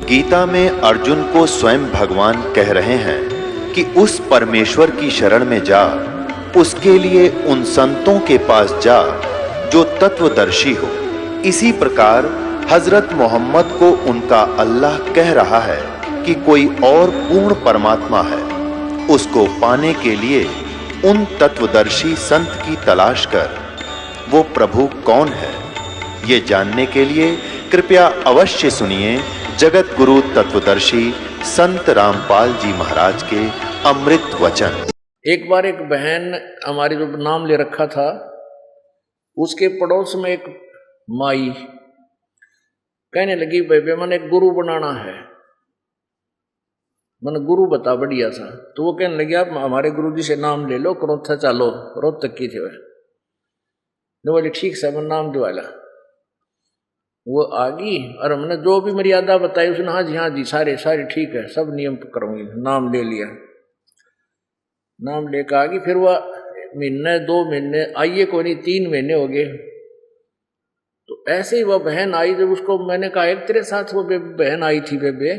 गीता में अर्जुन को स्वयं भगवान कह रहे हैं कि उस परमेश्वर की शरण में जा, उसके लिए उन संतों के पास जा जो तत्वदर्शी हो। इसी प्रकार हजरत मोहम्मद को उनका अल्लाह कह रहा है कि कोई और पूर्ण परमात्मा है, उसको पाने के लिए उन तत्वदर्शी संत की तलाश कर। वो प्रभु कौन है, ये जानने के लिए कृपया अवश्य सुनिए जगत गुरु तत्वदर्शी संत रामपाल जी महाराज के अमृत वचन। एक बार एक बहन हमारी जो नाम ले रखा था, उसके पड़ोस में एक माई कहने लगी, बेबे मैंने एक गुरु बनाना है, मैंने गुरु बता बढ़िया सा। तो वो कहने लगी, आप हमारे गुरु जी से नाम ले लो, करोथा चालो, रोहतक की थी वह। बोले ठीक से, मैं नाम दिवाला। वो आ गई और हमने जो भी मर्यादा बताई उसने हाँ जी सारे ठीक है, सब नियम करूंगी। नाम ले लिया, नाम लेकर आ गई। फिर वह महीने 2 महीने आइए कोई नहीं, 3 महीने हो गए। तो ऐसे ही वह बहन आई। जब उसको मैंने कहा एक तेरे साथ वो बहन आई थी बेबे,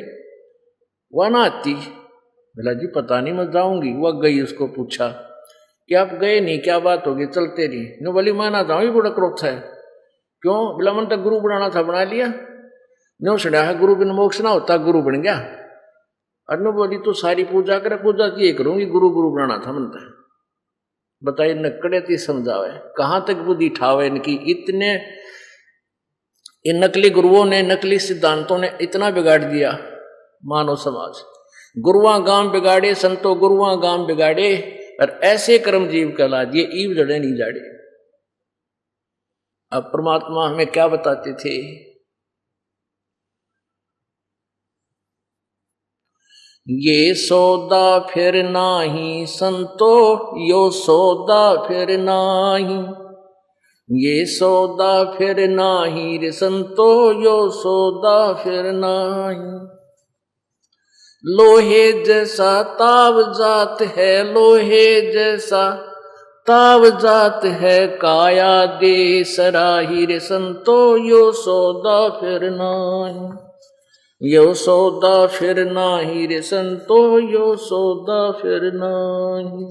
वह ना आती। बोला जी पता नहीं, मैं जाऊंगी। वह गई, उसको पूछा कि आप गए नहीं, क्या बात होगी, चलते नहीं। नो बोली मैं ना जाऊँ, बड़ा क्रोध है। क्यों? बोला मन तक गुरु बनाना था, बना लिया। नो सुना है गुरु बिन मोक्ष ना होता, गुरु बन गया। अनु बोली तो सारी पूजा करे, पूजा की करूंगी, गुरु बनाना था मनता है। बताइए नकड़े ती समझावे, कहाँ तक बुद्धि ठावे इनकी। इतने इन नकली गुरुओं ने, नकली सिद्धांतों ने इतना बिगाड़ दिया मानव समाज। गुरुआ गांव बिगाड़े, संतो गुरुआ गांव बिगाड़े, और ऐसे कर्म जीव कहला दिए, ईव जड़े नहीं जाड़े। अब परमात्मा हमें क्या बताते थे? ये सौदा फिर नाही संतो, यो सौदा फिर नाही। ये सौदा फिर नाही रे संतो, यो सौदा फिर नाही। लोहे जैसा ताव जात है, लोहे जैसा ताव जात है, काया दे सराही रे संतो, यो सौदा फिर नाही। यो सौदा फिर नाही रे संतो, यो सौदा फिर नाही।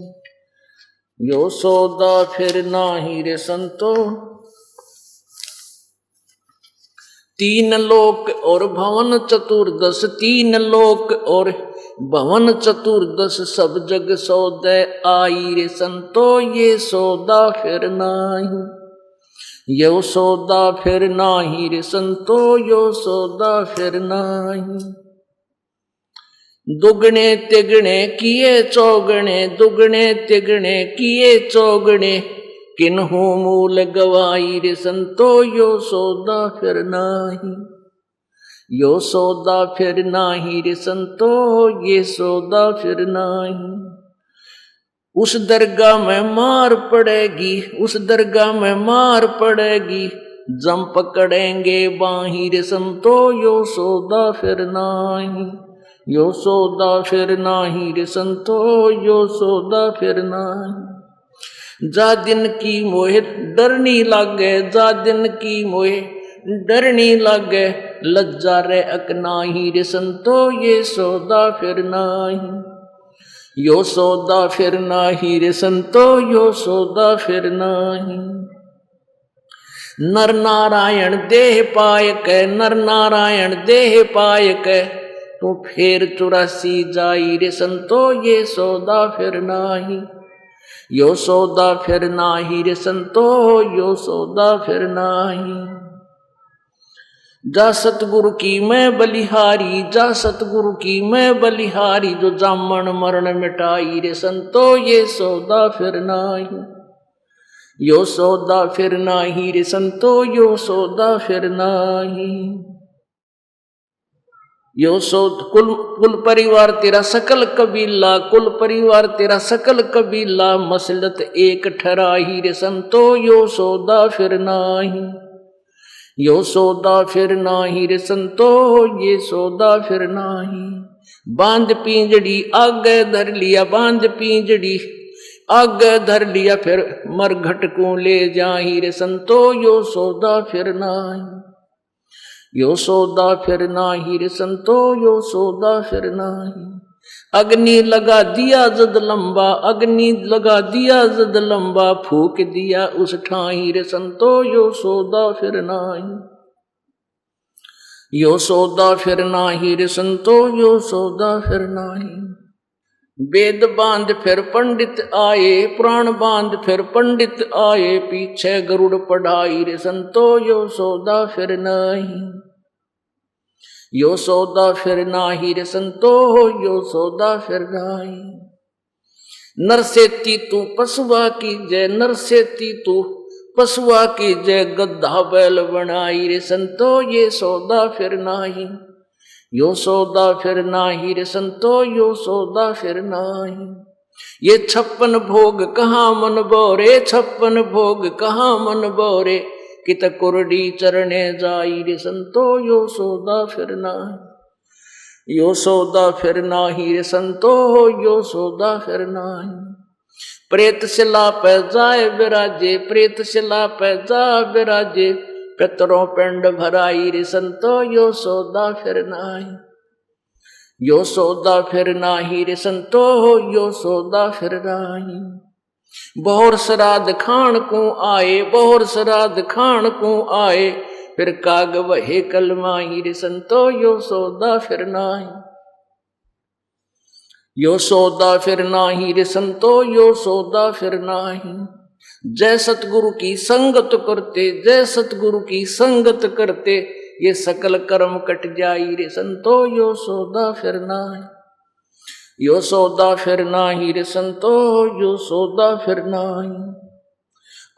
यो सौदा फिर नाही रे संतो। 3 लोक और भवन चतुर्दश, 3 लोक और भवन चतुर्दश, सब जग सौदे आई रे संतो, ये सौदा फिर नाही। यो सौदा फिर नाही रे संतो, यो सौदा फिर नाही। दुगने तिगने किए चौगने, दुगने तिगने किए चौगने, किन्हू मूल गवाई रे संतो, यो सौदा फिर नाही। यो सौदा फिर नाही रे संतो, ये सौदा फिर नाही। उस दरगाह में मार पड़ेगी, उस दरगाह में मार पड़ेगी, जम पकड़ेंगे बाही रे संतो, यो सौदा फिर नाही। यो सौदा फिर नाही रे संतो, यो सौदा फिर नाही। जा दिन की मोहे डरनी लागे, जा दिन की मोहे डरनी लागे, लज्जा रे अकनाही रे संतो, ये सौदा फिर नाही। यो सौदा फिर नाही रे संतो, यो सौदा फिर नाही। नर नारायण देह पाय के, नर नारायण देह पाय के, तू फेर 84 जाई रे संतो, ये सौदा फिर नाही। यो सौदा फिर नाही रे संतो, यो सौदा फिर नाही। जा सतगुरु की मैं बलिहारी, जा सतगुरु की मैं बलिहारी, जो जामन मरण मिटाई रे संतो, ये सौदा फिर नाही। यो सौदा फिर नाही रे संतो, यो सौदा फिर नाही। यो सौद कुल परिवार तेरा सकल कबीला, कुल परिवार तेरा सकल कबीला, मसलत एक ठहराही रे संतो, यो सौदा फिर नाही। यो सौदा फिर नाही रे संतो, ये सौदा फिर नाही। बांध पिंजड़ी आगे धर लिया, बांध पिंजड़ी आगे धर लिया, फिर मरघट को ले जाही रे संतो, यो सौदा फिर नाही। यो सौदा फिर नाही रे संतो, यो सौदा फिर नाही। अग्नि लगा दिया जद लंबा, अग्नि लगा दिया जद लंबा, फूक दिया उस ठाई रे संतो, यो सौदा फिर नाही। यो सौदा फिर नाही रे संतो, यो सौदा फिर नाही। वेद बांध फिर पंडित आए, पुराण बांध फिर पंडित आए, पीछे गरुड़ पढ़ाई रे संतो, यो सौदा फिर नाही। यो सौदा फिर नाही रे संतो, यो सौदा फिर नाही। नरसेती तू पशुआ की जय, नरसेती तू पशुआ की जय, गद्दा बैल बनाई रे संतो, ये सौदा फिर नाही। यो सौदा फिर नाही रे संतो, यो सौदा फिर नाही। ये 56 भोग कहाँ मन बोरे, 56 भोग कहाँ मन बोरे, कित कुरडी चरणे जाई रे संतो, यो सौदा फिर नाही। यो सौदा फिर नाही रे संतो, यो सौदा फिर नाही। प्रेत शिला पे जाए विराजे, प्रेत शिला पे जा विराजे, पितरों पिंड भराई रे संतो, यो सौदा फिर नाही। यो सौदा फिर नाही रे संतो, यो सौदा फिर नाही। बहुर श्राद्ध खान को आए, बहुर श्राद्ध खान को आए, फिर काग वहे कलमाई रे संतो, यो सौदा फिर नाही। यो सौदा फिर नाही रे संतो, यो सौदा फिर नाही। जय सतगुरु की संगत करते, जय सतगुरु की संगत करते, ये सकल कर्म कट जाई रे संतो, यो सौदा फिर नाही। यो सौदा फिर नाही रे संतो, यो सौदा फिर नाही।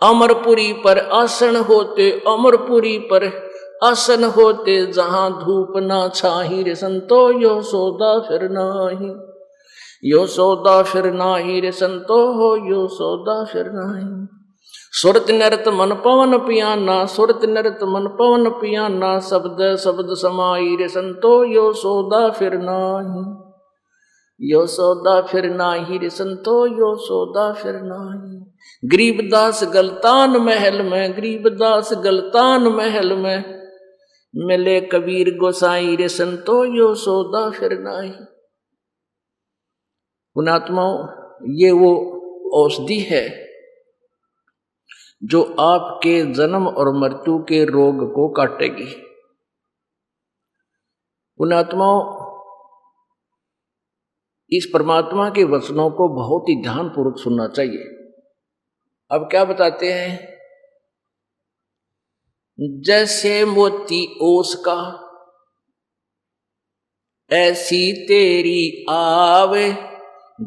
अमरपुरी पर आसन होते, अमरपुरी पर आसन होते, जहां धूप ना छाही रे संतो, यो सौदा फिर नाही। यो सौदा फिर नाही रे संतो, यो सौदा फिर नाही। सुरत नरत मन पवन पियाना, सुरत नरत मन पवन पियाना, शब्द शब्द समाई रे संतो, यो सौदा फिर नाही। यो सौदा फिर नाही रे संतो, यो सौदा फिर नाही। गरीबदास गलतान महल में, गरीबदास गलतान महल में, मिले कबीर गोसाई रे संतो, यो सौदा फिर नाही। पुणात्माओं, ये वो औषधि है जो आपके जन्म और मृत्यु के रोग को काटेगी। पुणात्माओं, इस परमात्मा के वचनों को बहुत ही ध्यानपूर्वक सुनना चाहिए। अब क्या बताते हैं? जैसे मोती ओस का ऐसी तेरी आवे,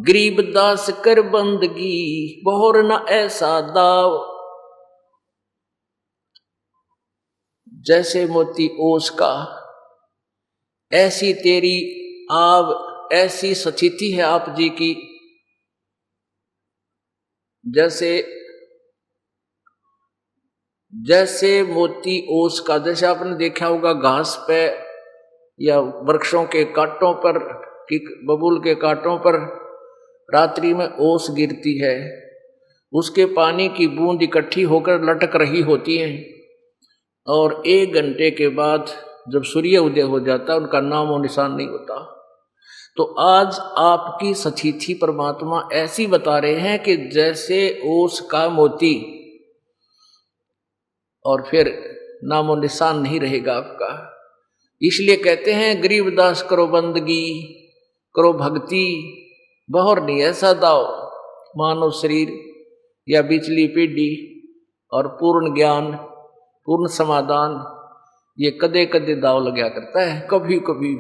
गरीबदास कर बंदगी बहुर न ऐसा दाव। जैसे मोती ओस का ऐसी तेरी आव, ऐसी स्थिति है आप जी की, जैसे मोती ओस का। जैसे आपने देखा होगा घास पे या वृक्षों के कांटों पर, कि बबूल के कांटों पर रात्रि में ओस गिरती है, उसके पानी की बूंद इकट्ठी होकर लटक रही होती है, और 1 घंटे के बाद जब सूर्य उदय हो जाता है उनका नाम और निशान नहीं होता। तो आज आपकी स्थिति परमात्मा ऐसी बता रहे हैं कि जैसे ओस का मोती, और फिर नामो निशान नहीं रहेगा आपका। इसलिए कहते हैं गरीबदास करो बंदगी, करो भक्ति, बहुर नहीं ऐसा दाव। मानव शरीर या बिचली पीढ़ी और पूर्ण ज्ञान, पूर्ण समाधान, ये कदे कदे दाव लगा करता है, कभी कभी,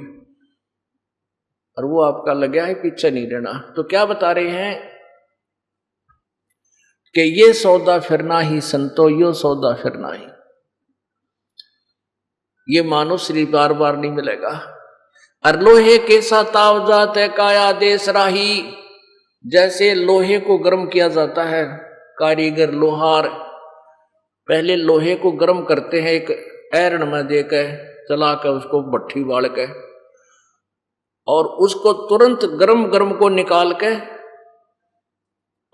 और वो आपका लगा है, पीछे नहीं रहना। तो क्या बता रहे हैं कि ये सौदा फिरना ही संतो, यो सौदा फिरना ही। ये मानव शरीर बार बार नहीं मिलेगा। और लोहे के साथ ताव जाते काया देश राही, जैसे लोहे को गर्म किया जाता है, कारीगर लोहार पहले लोहे को गर्म करते हैं, एक ऐरण में देकर चला कर उसको भट्ठी बाल के, और उसको तुरंत गरम गरम को निकाल के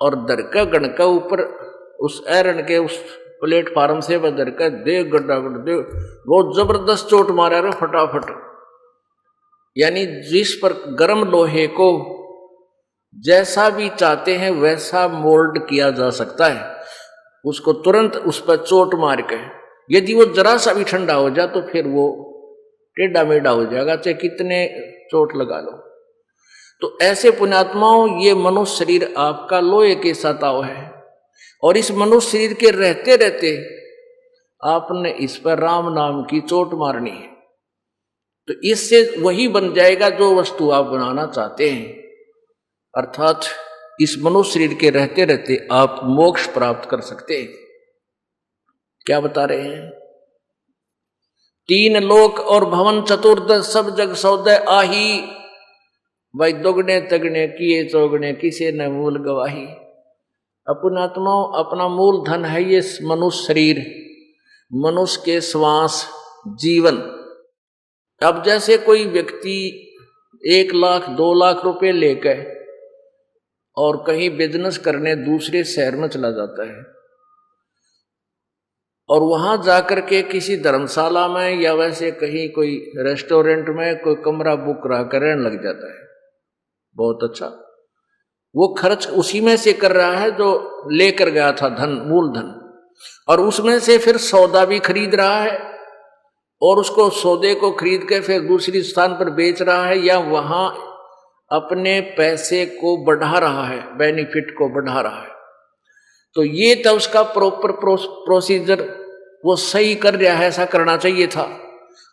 और दरका गणका ऊपर उस ऐरण के उस प्लेटफार्म से बदर कर दे गड्ढा गड्ढा दे, बहुत जबरदस्त चोट मारा रे फटाफट। यानी जिस पर गर्म लोहे को जैसा भी चाहते हैं वैसा मोल्ड किया जा सकता है, उसको तुरंत उस पर चोट मार के। यदि वो जरा सा भी ठंडा हो जाए तो फिर वो टेढ़ा मेढ़ा हो जाएगा, चाहे कितने चोट लगा लो। तो ऐसे पुण्यात्माओं, ये मनुष्य शरीर आपका लोहे के सताव है, और इस मनुष्य शरीर के रहते रहते आपने इस पर राम नाम की चोट मारनी है, तो इससे वही बन जाएगा जो वस्तु आप बनाना चाहते हैं। अर्थात इस मनुष्य शरीर के रहते रहते आप मोक्ष प्राप्त कर सकते हैं। क्या बता रहे हैं? 3 लोक और भवन चतुर्दश सब जग सौदय आही, भाई दोगने तगने किए चौगने किसे न मूल गवाही। अपनात्माओं, अपना मूल धन है ये मनुष्य शरीर, मनुष्य के श्वास, जीवन। अब जैसे कोई व्यक्ति 1 लाख 2 लाख रुपए लेकर और कहीं बिजनेस करने दूसरे शहर में चला जाता है, और वहां जाकर के किसी धर्मशाला में या वैसे कहीं कोई रेस्टोरेंट में कोई कमरा बुक करा कर रहने लग जाता है, बहुत अच्छा, वो खर्च उसी में से कर रहा है जो लेकर गया था धन, मूल धन, और उसमें से फिर सौदा भी खरीद रहा है, और उसको सौदे को खरीद के फिर दूसरी स्थान पर बेच रहा है, या वहां अपने पैसे को बढ़ा रहा है, बेनिफिट को बढ़ा रहा है। तो ये तो उसका प्रॉपर प्रोसीजर वो सही कर रहा है, ऐसा करना चाहिए था।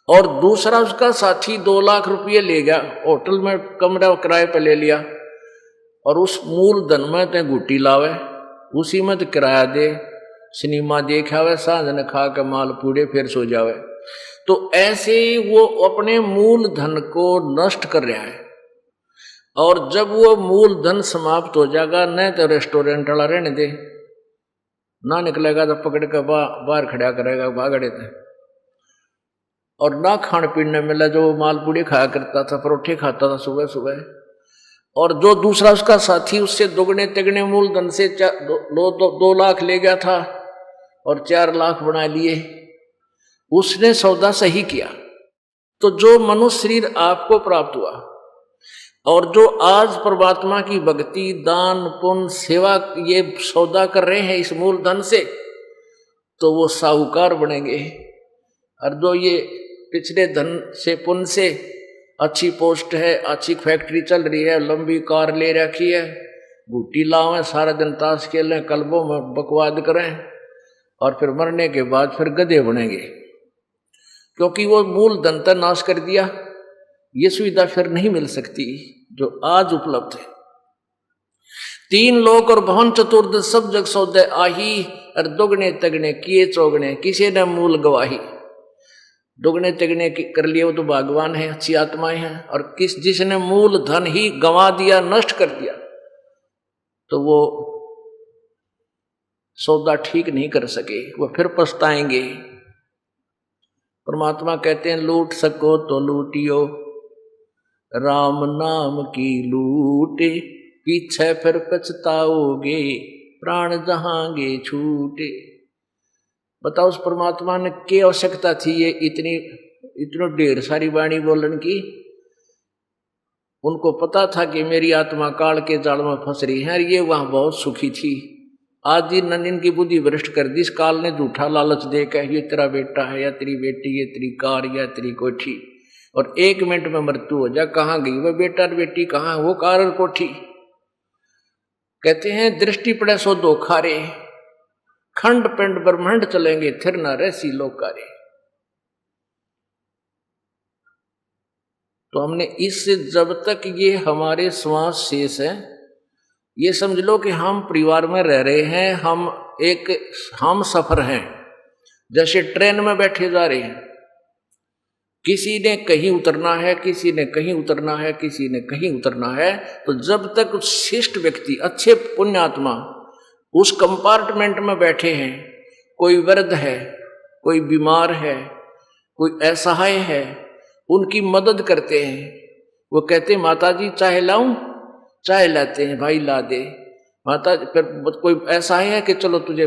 और दूसरा उसका साथी 2 लाख रुपये ले गया, होटल में कमरा किराए पर ले लिया, और उस मूल धन में ते गुटी लावे, उसी में तो किराया दे, सिनेमा देखावे, सांझ न खा के माल पूड़े फिर सो जावे। तो ऐसे ही वो अपने मूल धन को नष्ट कर रहा है, और जब वो मूल धन समाप्त हो जाएगा, न तो रेस्टोरेंट वाला रहने दे, ना निकलेगा तो पकड़ के बाहर खड़ा करेगा भागड़े थे, और ना खाने पीने मिला, जो मालपूड़ी खाया करता था, परोठे खाता था सुबह सुबह, और जो दूसरा उसका साथी उससे दोगुने तिगने मूल धन से 2 लाख ले गया था और 4 लाख बना लिए, उसने सौदा सही किया। तो जो मनुष्य शरीर आपको प्राप्त हुआ, और जो आज परमात्मा की भक्ति, दान, पुण्य, सेवा ये सौदा कर रहे हैं इस मूल धन से, तो वो साहूकार बनेंगे। और जो ये पिछले धन से, पुण्य से अच्छी पोस्ट है, अच्छी फैक्ट्री चल रही है, लंबी कार ले रखी है, बूटी लावें, सारा दिन ताश खेलें, क्लबों में बकवाद करें, और फिर मरने के बाद फिर गधे बनेंगे, क्योंकि वो मूल धन का नाश कर दिया। ये सुविधा फिर नहीं मिल सकती जो आज उपलब्ध है। 3 लोक और भवन चतुर्दश सब जग सौदय आही, और दोगने तगने किए चौगने किसी ने मूल गवाही। दोगने तगने कर लिए वो तो भगवान है, अच्छी आत्माएं हैं, और जिसने मूल धन ही गंवा दिया, नष्ट कर दिया, तो वो सौदा ठीक नहीं कर सके, वो फिर पछताएंगे। परमात्मा कहते हैं, लूट सको तो लूटियो, राम नाम की लूटे, पीछे फिर पछताओगे, प्राण जहांगे छूटे। बताओ उस परमात्मा ने क्या आवश्यकता थी ये इतनी ढेर सारी वाणी बोलन की? उनको पता था कि मेरी आत्मा काल के जाल में फंस रही है, ये वहां बहुत सुखी थी। आज ही नंदिन की बुद्धि भ्रष्ट कर दी, इस काल ने झूठा लालच देकर, ये तेरा बेटा है या तेरी बेटी, ये तेरी कार या तेरी कोठी, और 1 मिनट में मृत्यु हो जा। कहाँ गई वो बेटा और बेटी, कहाँ वो कार और कोठी? कहते हैं, दृष्टि पड़े सो धोखारे, खंड पिंड ब्रह्मांड चलेंगे, थिर न रहसी लोकारे। तो हमने इससे, जब तक ये हमारे श्वास शेष है, ये समझ लो कि हम परिवार में रह रहे हैं, हम सफर हैं, जैसे ट्रेन में बैठे जा रहे हैं, किसी ने कहीं उतरना है, किसी ने कहीं उतरना है, किसी ने कहीं उतरना है। तो जब तक शिष्ट व्यक्ति, अच्छे पुण्यात्मा उस कंपार्टमेंट में बैठे हैं, कोई वृद्ध है, कोई बीमार है, कोई असहाय है, उनकी मदद करते हैं। वो कहते हैं, माता जी चाय लाऊं? चाय लाते हैं, भाई ला दे। माता, फिर कोई ऐसा है कि चलो तुझे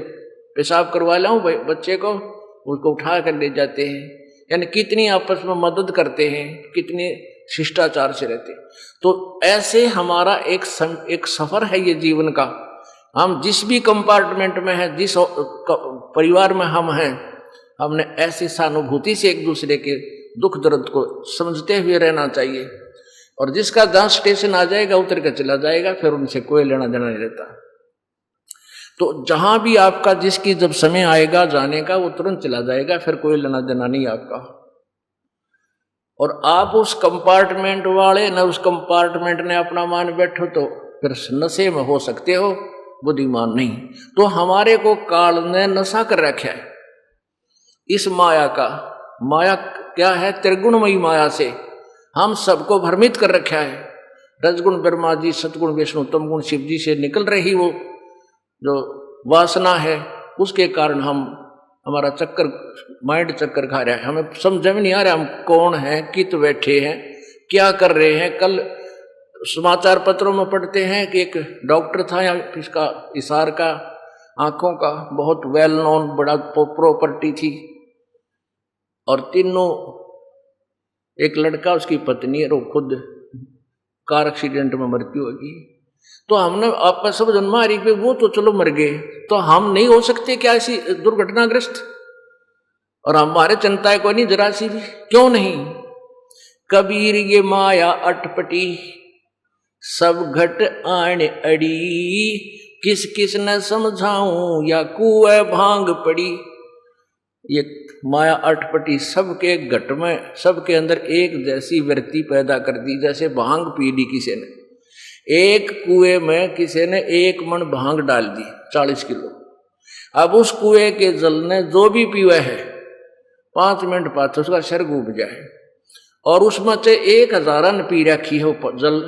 पेशाब करवा लाऊं बच्चे को, उसको उठा कर ले जाते हैं। यानी कितनी आपस में मदद करते हैं, कितने शिष्टाचार से रहते हैं। तो ऐसे हमारा एक सफर है ये जीवन का। हम जिस भी कंपार्टमेंट में हैं, जिस परिवार में हम हैं, हमने ऐसी सहानुभूति से एक दूसरे के दुख दर्द को समझते हुए रहना चाहिए। और जिसका जहां स्टेशन आ जाएगा उतर कर चला जाएगा, फिर उनसे कोई लेना देना नहीं रहता। तो जहां भी आपका जिसकी जब समय आएगा जाने का, वो तुरंत चला जाएगा, फिर कोई लेना देना नहीं आपका। और आप उस कंपार्टमेंट वाले न उस कंपार्टमेंट ने अपना मान बैठो तो फिर नशे में हो सकते हो, बुद्धिमान नहीं। तो हमारे को काल ने नशा कर रखा है इस माया का। माया क्या है? त्रिगुणमयी माया से हम सबको भ्रमित कर रखा है। रजगुण ब्रह्मा जी, सतगुण विष्णु, तमगुण शिव जी से निकल रही वो जो वासना है, उसके कारण हमारा चक्कर, माइंड चक्कर खा रहा है। हमें समझ में नहीं आ रहा हम कौन हैं, कित बैठे हैं, क्या कर रहे हैं। कल समाचार पत्रों में पढ़ते हैं कि एक डॉक्टर था यहाँ, इसका इशार का, आंखों का, बहुत वेल नोन, बड़ा प्रॉपर्टी थी, और तीनों, एक लड़का, उसकी पत्नी और खुद कार एक्सीडेंट में मृत्यु होगी। तो हमने आपका सब जन्मा रही पे वो तो चलो मर गए, तो हम नहीं हो सकते क्या ऐसी दुर्घटनाग्रस्त? और हमारे चिंता है कोई नहीं जरा सी भी, क्यों नहीं? कबीर ये माया अटपटी, सब घट आण अड़ी, किस किस न समझाऊं या कुएं भांग पड़ी। ये माया अटपटी सबके घट में, सबके अंदर एक जैसी वृत्ति पैदा कर दी, जैसे भांग पी ली किसी ने। एक कुएं में किसी ने 1 मन भांग डाल दी 40 किलो। अब उस कुएं के जल ने जो भी पीवा है 5 मिनट बाद उसका सर डूब जाए, और उसमें से 1000 पी रखी है जल।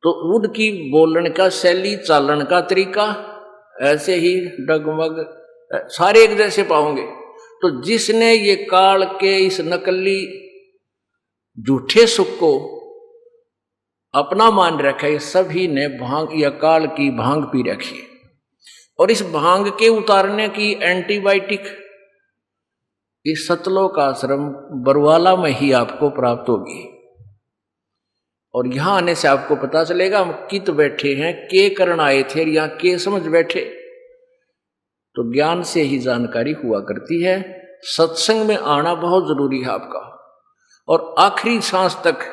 तो उनकी बोलने का शैली, चालन का तरीका ऐसे ही डगमग सारे एक जैसे पाओगे। तो जिसने ये काल के इस नकली झूठे सुख को अपना मान रखा है, सभी ने भांग या काल की भांग पी रखी है। और इस भांग के उतारने की एंटीबायोटिक इस सतलोक आश्रम बरवाला में ही आपको प्राप्त होगी। और यहां आने से आपको पता चलेगा हम कित बैठे हैं, के करण आए थे, या के समझ बैठे। तो ज्ञान से ही जानकारी हुआ करती है। सत्संग में आना बहुत जरूरी है आपका, और आखिरी सांस तक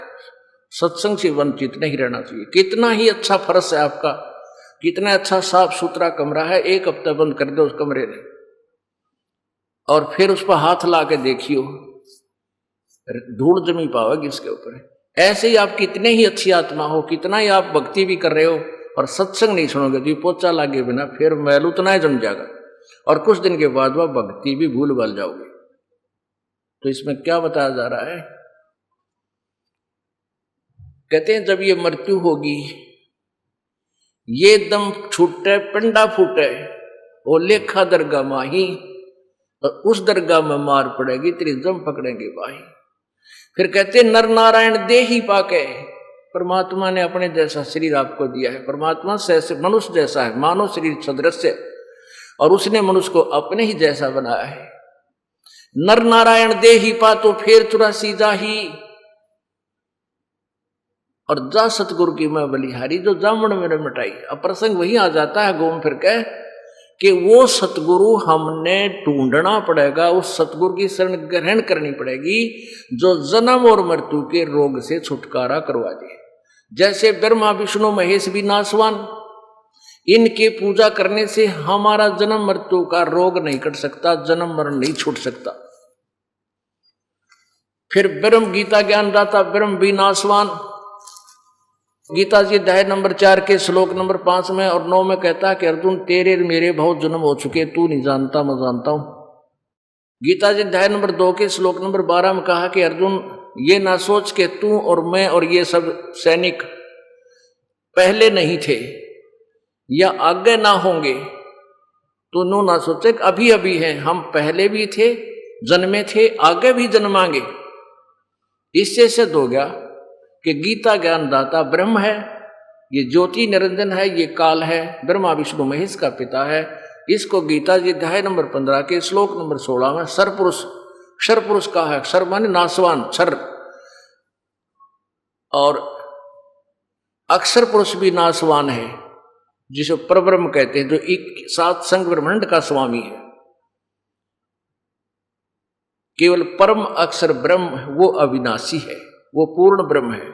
सत्संग से वंचित नहीं रहना चाहिए। कितना ही अच्छा फर्श है आपका, कितना अच्छा साफ सुथरा कमरा है, 1 हफ्ता बंद कर दो उस कमरे में, और फिर उस पर हाथ ला के देखियो, धूल जमी पाओगे इसके ऊपर। ऐसे ही आप कितने ही अच्छी आत्मा हो, कितना ही आप भक्ति भी कर रहे हो, और सत्संग नहीं सुनोगे तो पोचा लागे बिना फिर मैल उतना ही जम जाएगा, और कुछ दिन के बाद वह भक्ति भी भूल भाल जाओगे। तो इसमें क्या बताया जा रहा है? कहते हैं जब ये मृत्यु होगी, ये दम छूटे पिंडा फूटे, वो लेखा दरगाह माही, और उस दरगाह में मार पड़ेगी तेरी जम पकड़ेंगे भाई। फिर कहते नर नारायण दे ही पाके, परमात्मा ने अपने जैसा शरीर आपको दिया है। परमात्मा से मनुष्य जैसा है, मानव शरीर सदृश्य, और उसने मनुष्य को अपने ही जैसा बनाया है। नर नारायण दे ही पा तो फिर 84 जा ही, और जा सतगुरु की मैं बलिहारी, जो जामन मेरे मिटाई। अब प्रसंग वही आ जाता है घूम फिर के कि वो सतगुरु हमने ढूंढना पड़ेगा, उस सतगुरु की शरण ग्रहण करनी पड़ेगी जो जन्म और मृत्यु के रोग से छुटकारा करवा दे। जैसे ब्रह्मा विष्णु महेश भी नासवान, इनके पूजा करने से हमारा जन्म मृत्यु का रोग नहीं कट सकता, जन्म मरण नहीं छूट सकता। फिर ब्रह्म गीता ज्ञानदाता ब्रह्म भी नासवान, गीता जी अध्याय नंबर 4 के श्लोक नंबर 5 में और 9 में कहता है कि अर्जुन तेरे मेरे बहुत जन्म हो चुके, तू नहीं जानता मैं जानता हूं। गीता जी अध्याय नंबर 2 के श्लोक नंबर 12 में कहा कि अर्जुन ये ना सोच के तू और मैं और ये सब सैनिक पहले नहीं थे या आगे ना होंगे, तो नो ना सोचे अभी अभी हैं, हम पहले भी थे, जन्मे थे, आगे भी जन्मांगे। इससे सिद्ध हो गया कि गीता ज्ञानदाता ब्रह्म है, ये ज्योति निरंजन है, ये काल है, ब्रह्मा विष्णु महेश का पिता है, इसको गीता जी अध्याय नंबर 15 के श्लोक नंबर 16 में सरपुरुष, क्षरपुरुष का है। क्षर माने नासवान, क्षर, और अक्षर पुरुष भी नासवान है, जिसे परब्रह्म कहते हैं, जो एक सात संग ब्रह्मांड का स्वामी है। केवल परम अक्षर ब्रह्म वो अविनाशी है, वो पूर्ण ब्रह्म है।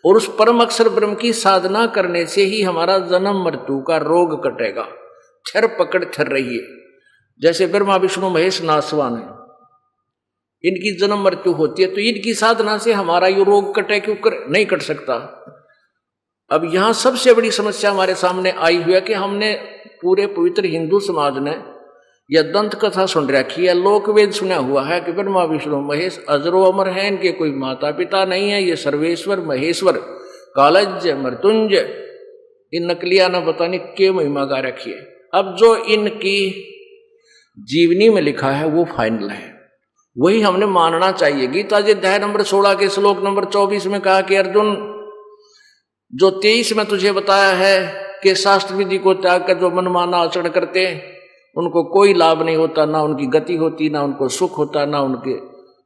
और उस परम अक्षर ब्रह्म की साधना करने से ही हमारा जन्म मृत्यु का रोग कटेगा। क्षर पकड़ क्षर रही है। जैसे ब्रह्मा विष्णु महेश नासवान है, इनकी जन्म मृत्यु होती है, तो इनकी साधना से हमारा ये रोग कटे, क्यों नहीं कट सकता। अब यहां सबसे बड़ी समस्या हमारे सामने आई हुई है कि हमने पूरे पवित्र हिंदू समाज ने यह दंत कथा सुन रखी है, लोक वेद सुना हुआ है कि ब्रह्मा विष्णु महेश अजरो अमर है, इनके कोई माता पिता नहीं है, ये सर्वेश्वर महेश्वर कालज्य मृत्युंजय, इन नकलिया न बताने के महिमा गा रखी है। अब जो इनकी जीवनी में लिखा है वो फाइनल है, वही हमने मानना चाहिए। गीता जी अध्याय नंबर 16 के श्लोक नंबर 24 में कहा कि अर्जुन, जो 23 में तुझे बताया है कि शास्त्र विधि को त्याग कर जो मनमाना आचरण करते उनको कोई लाभ नहीं होता, ना उनकी गति होती, ना उनको सुख होता, ना उनके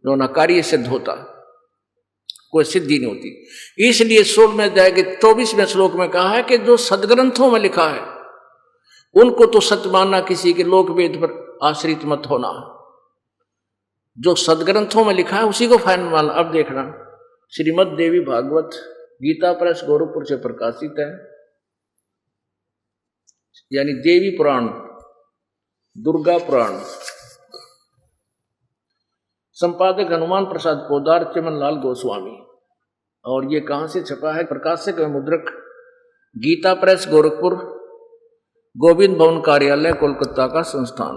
जो ना कार्य सिद्ध होता, कोई सिद्धि नहीं होती। इसलिए 16 में अध्याय के 24वें श्लोक में कहा है कि जो सदग्रंथों में लिखा है उनको तो सत्य मानना, किसी के लोक वेद पर आश्रित मत होना। जो सदग्रंथों में लिखा है उसी को फाइनल मानना। अब देखना, श्रीमद् देवी भागवत गीता प्रेस गोरखपुर से प्रकाशित है, यानी देवी पुराण, दुर्गा पुराण, संपादक हनुमान प्रसाद पोदार, चमनलाल गोस्वामी। और ये कहां से छपा है? प्रकाशक एवं मुद्रक गीता प्रेस गोरखपुर, गोविंद भवन कार्यालय कोलकाता का संस्थान।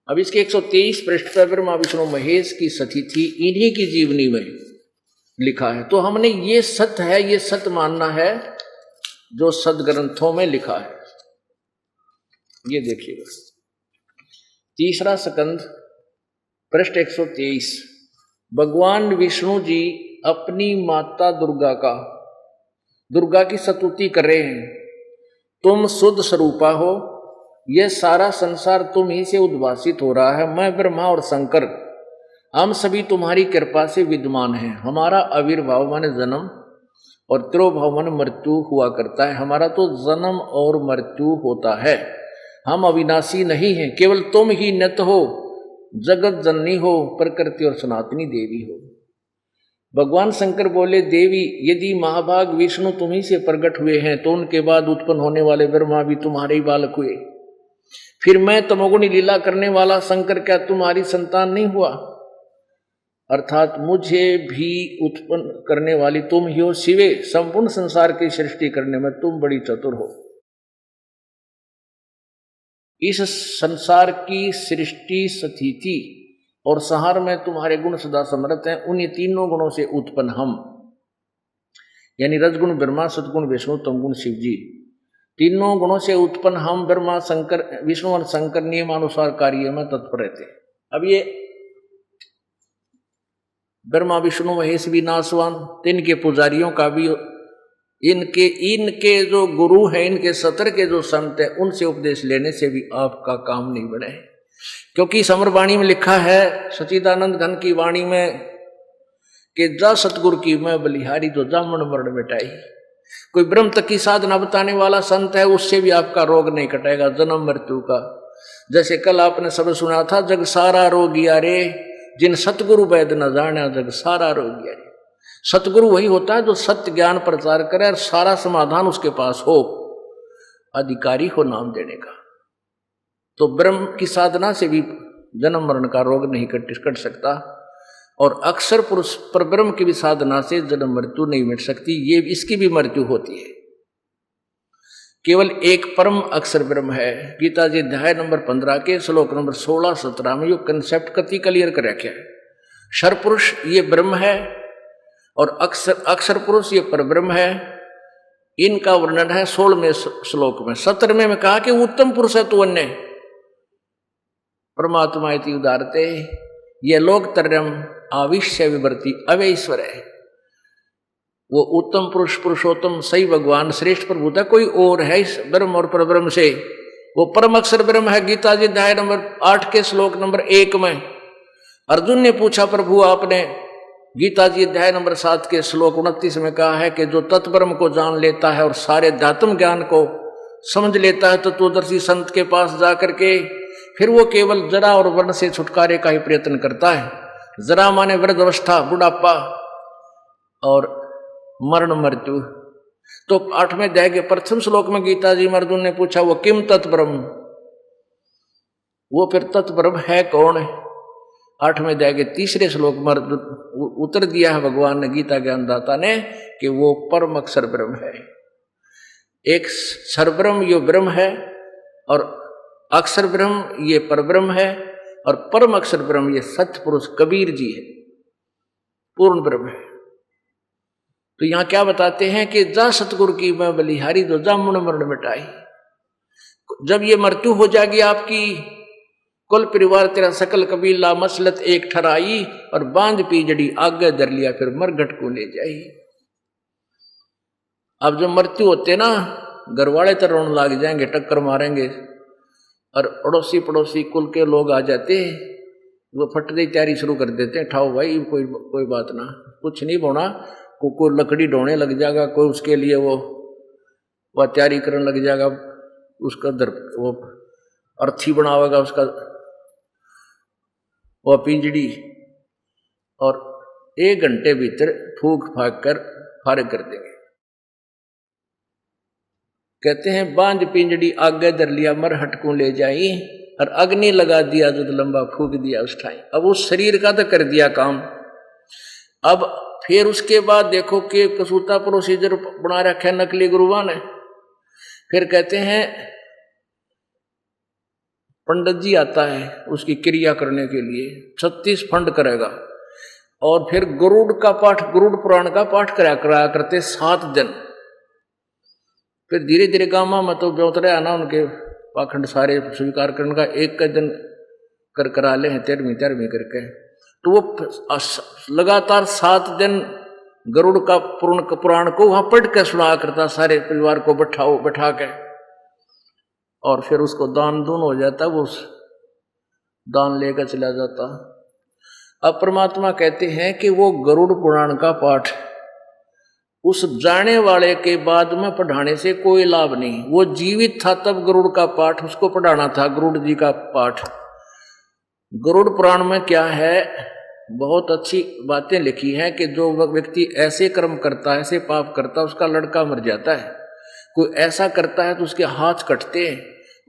अब इसके 123 पृष्ठ पर ब्रह्मा विष्णु महेश की सती थी, इन्हीं की जीवनी में लिखा है। तो हमने ये सत्य है, ये सत्य मानना है जो सदग्रंथों में लिखा है। ये देखिएगा, तीसरा स्कंद पृष्ठ 123। भगवान विष्णु जी अपनी माता दुर्गा की स्तुति कर रहे हैं। तुम शुद्ध स्वरूपा हो, यह सारा संसार तुम ही से उद्भासित हो रहा है। मैं ब्रह्मा और शंकर, हम सभी तुम्हारी कृपा से विद्यमान हैं। हमारा आविर्भाव माने जन्म और तिरोभाव माने मृत्यु हुआ करता है। हमारा तो जन्म और मृत्यु होता है, हम अविनाशी नहीं हैं। केवल तुम ही नित्य हो, जगत जननी हो, प्रकृति और सनातनी देवी हो। भगवान शंकर बोले, देवी यदि महाभाग विष्णु तुम्ही से प्रकट हुए हैं तो उनके बाद उत्पन्न होने वाले ब्रह्मा भी तुम्हारे ही बालक हुए। फिर मैं तमोगुणी लीला करने वाला शंकर क्या तुम्हारी संतान नहीं हुआ? अर्थात मुझे भी उत्पन्न करने वाली तुम ही हो। शिवे, संपूर्ण संसार की सृष्टि करने में तुम बड़ी चतुर हो। इस संसार की सृष्टि, स्थिति और संहार में तुम्हारे गुण सदा समर्थ हैं। उन्हीं तीनों गुणों से उत्पन्न हम, यानी रजगुण ब्रह्मा, सतगुण विष्णु, तमगुण शिव जी, तीनों गुणों से उत्पन्न हम ब्रह्मा शंकर विष्णु और शंकर नियमानुसार कार्य में तत्पर रहते। अब ये ब्रह्मा विष्णु महेश भी नासवान, इनके पुजारियों का भी, इनके जो गुरु हैं, इनके सतर के जो संत हैं, उनसे उपदेश लेने से भी आपका काम नहीं बढ़े। क्योंकि समरवाणी में लिखा है, सच्चिदानंद घन की वाणी में, कि जा सतगुरु की मैं बलिहारी जो जामन मरण मिटाई। कोई ब्रह्म तक की साधना बताने वाला संत है, उससे भी आपका रोग नहीं कटेगा, जन्म मृत्यु का। जैसे कल आपने सब सुना था, जग सारा रोगिया रे, जिन सतगुरु वैद न जाना, जग सारा रोगिया रे। सतगुरु वही होता है जो सत्य ज्ञान प्रचार करे और सारा समाधान उसके पास हो, अधिकारी हो नाम देने का। तो ब्रह्म की साधना से भी जन्म मरण का रोग नहीं कट सकता, और अक्षर पुरुष पर ब्रह्म की भी साधना से जन्म मृत्यु नहीं मिट सकती, ये इसकी भी मृत्यु होती है। केवल एक परम अक्षर ब्रह्म है। गीता जी अध्याय नंबर 15 के श्लोक नंबर 16-17 में ये कंसेप्ट कति क्लियर कर रखा है। क्षर पुरुष ये ब्रह्म है और अक्षर पुरुष ये परब्रह्म है। इनका वर्णन है 16वें श्लोक में। 17वें में कहा कि उत्तम पुरुष है तो अन्य परमात्मा इति उदारते, ये लोकतर्यम आविश्य विवर्ती अवैश्वर है। वो उत्तम पुरुष, पुरुषोत्तम, सही भगवान, श्रेष्ठ प्रभु था, कोई और है इस ब्रह्म और परब्रह्म से वो परम अक्षर ब्रह्म है। गीता जी अध्याय नंबर 8 के श्लोक नंबर 1 में अर्जुन ने पूछा, प्रभु आपने गीता जी अध्याय नंबर 7 के श्लोक 29 में कहा है कि जो तत्ब्रह्म को जान लेता है और सारे अध्यात्म ज्ञान को समझ लेता है तत्वदर्शी संत के पास जाकर के फिर वो केवल जरा और वर्ण से छुटकारे का ही प्रयत्न करता है। जरा माने वृद्ध अवस्था, बुढ़ापा और मरण मृत्यु। तो 8वें अध्याय के प्रथम श्लोक में गीता जी में अर्जुन ने पूछा वो किम तत्ब्रह्म, वो फिर तत्ब्रह्म है कौन है। 8वें अध्याय के तीसरे श्लोक में उत्तर दिया है भगवान ने, गीता ज्ञानदाता ने, कि वो परम अक्षर ब्रह्म है। एक सरब्रह्म ये ब्रह्म है और अक्षर ब्रह्म ये परब्रह्म है और परम अक्षर ब्रह्म ये सत्य पुरुष कबीर जी है, पूर्ण ब्रह्म है। तो यहां क्या बताते हैं कि जा सतगुरु की मैं बलिहारी दो जामुन मरण मिटाई। जब ये मृत्यु हो जाएगी आपकी, कुल परिवार तेरा सकल कबीला मसलत एक ठराई और बांध पी जड़ी आगे धर लिया फिर मरघट को ले जाई। अब जब मृत्यु होते ना, घर वाले तो रोने लग जाएंगे, टक्कर मारेंगे और अड़ोसी पड़ोसी कुल के लोग आ जाते, वो फटने की तैयारी शुरू कर देते हैं। ठाओ भाई कोई बात ना, कुछ नहीं होना, कोई लकड़ी ढोने लग जाएगा, कोई उसके लिए वो तैयारी करने लग जाएगा, उसका वो अर्थी बनावेगा उसका वो पिंजड़ी, और 1 घंटे भीतर फूक फाक कर फारिग कर देंगे। कहते हैं बांध पिंजड़ी आगे धर लिया मरहट को ले जाई और अग्नि लगा दिया जो लंबा फूक दिया उस टाइम। अब उस शरीर का तो कर दिया काम। अब फिर उसके बाद देखो कि कसूता प्रोसीजर बना रखा है नकली गुरुआ ने। फिर कहते हैं पंडित जी आता है उसकी क्रिया करने के लिए, 36 फंड करेगा और फिर गरुड़ का पाठ, गरुड़ पुराण का पाठ कराया करते 7 दिन। फिर धीरे धीरे गामा में तो ब्योतरे आना उनके पाखंड सारे स्वीकार करने का, एक दिन कर करा ले हैं 13वीं करके। तो वो लगातार 7 दिन गरुड़ का पुराण को वहां पढ़ के सुना करता, सारे परिवार को बैठा के, और फिर उसको दान दून हो जाता, वो दान लेकर चला जाता। अब परमात्मा कहते हैं कि वो गरुड़ पुराण का पाठ उस जाने वाले के बाद में पढ़ाने से कोई लाभ नहीं। वो जीवित था तब गरुड़ का पाठ उसको पढ़ाना था, गरुड़ जी का पाठ। गरुड़ पुराण में क्या है, बहुत अच्छी बातें लिखी हैं कि जो व्यक्ति ऐसे कर्म करता है, ऐसे पाप करता है, उसका लड़का मर जाता है। कोई ऐसा करता है तो उसके हाथ कटते हैं,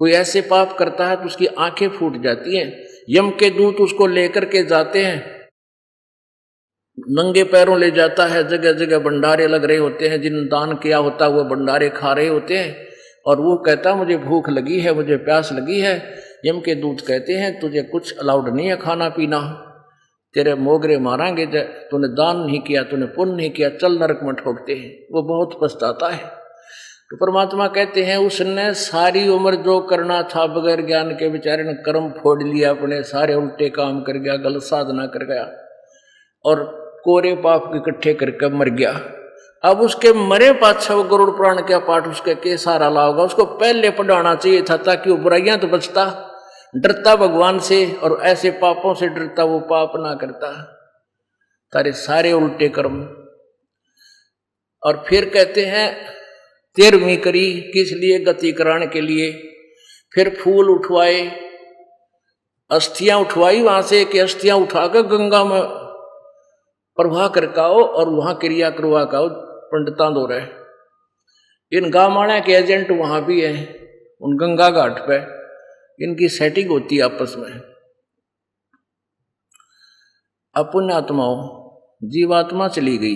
कोई ऐसे पाप करता है तो उसकी आंखें फूट जाती हैं। यम के दूत उसको लेकर के जाते हैं, नंगे पैरों ले जाता है, जगह जगह भंडारे लग रहे होते हैं, जिन दान किया होता है वो भंडारे खा रहे होते हैं, और वो कहता मुझे भूख लगी है, मुझे प्यास लगी है। यम के दूत कहते हैं तुझे कुछ अलाउड नहीं है खाना पीना, तेरे मोगरे मारेंगे, तूने दान नहीं किया, तूने पुण्य नहीं किया, चल नरक में ठोकते हैं। वो बहुत पछताता है। तो परमात्मा कहते हैं उसने सारी उम्र जो करना था बगैर ज्ञान के बेचारे ने कर्म फोड़ लिया, अपने सारे उल्टे काम कर गया, गलत साधना कर गया और कोरे पाप इकट्ठे करके मर गया। अब उसके मरे पाछा वो गरुड़ पुराण का पाठ उसके के सारा ला होगा, उसको पहले पढ़ाना चाहिए था ताकि वो बुराइयां तो बचता, डरता भगवान से और ऐसे पापों से डरता, वो पाप ना करता, तारे सारे उल्टे कर्म। और फिर कहते हैं 13वीं करी किस लिए, गति कराने के लिए। फिर फूल उठवाए, अस्थियां उठवाई वहां से कि अस्थियां उठाकर गंगा में प्रवाह करकाओ और वहां क्रिया करवा काओ, पंडितां दो रहे। इन गामाणा के एजेंट वहां भी है, उन गंगा घाट पे इनकी सेटिंग होती है आपस में। अपुण्यात्माओं, जीवात्मा चली गई,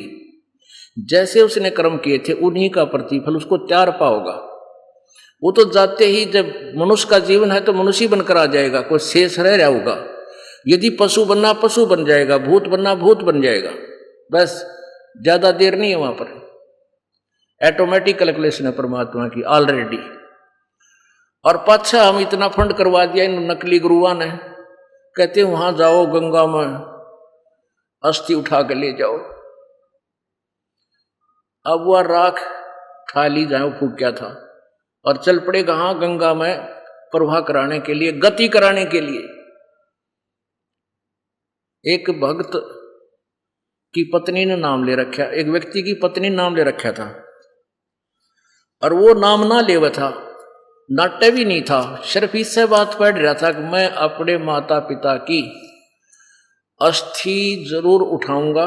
जैसे उसने कर्म किए थे उन्हीं का प्रतिफल उसको त्यार पाओगा। वो तो जाते ही, जब मनुष्य का जीवन है तो मनुष्य बनकर आ जाएगा, कोई शेष रह रहा होगा। यदि पशु बनना पशु बन जाएगा, भूत बनना भूत बन जाएगा, बस ज्यादा देर नहीं है वहां पर। ऑटोमेटिक कैलकुलेशन है परमात्मा की ऑलरेडी। और पाछा हम इतना फंड करवा दिया इन नकली गुरुआ ने, कहते वहां जाओ गंगा में अस्थि उठा के ले जाओ। अब वह राख खा ली जाए, फूक क्या था, और चल पड़े कहाँ, गंगा में प्रवाह कराने के लिए, गति कराने के लिए। एक भक्त की पत्नी ने नाम ले रखा, एक व्यक्ति की पत्नी ने नाम ले रखा था, और वो नाम ना लेवा था, नाट्य भी नहीं था, सिर्फ इससे बात पढ़ रहा था कि मैं अपने माता पिता की अस्थि जरूर उठाऊंगा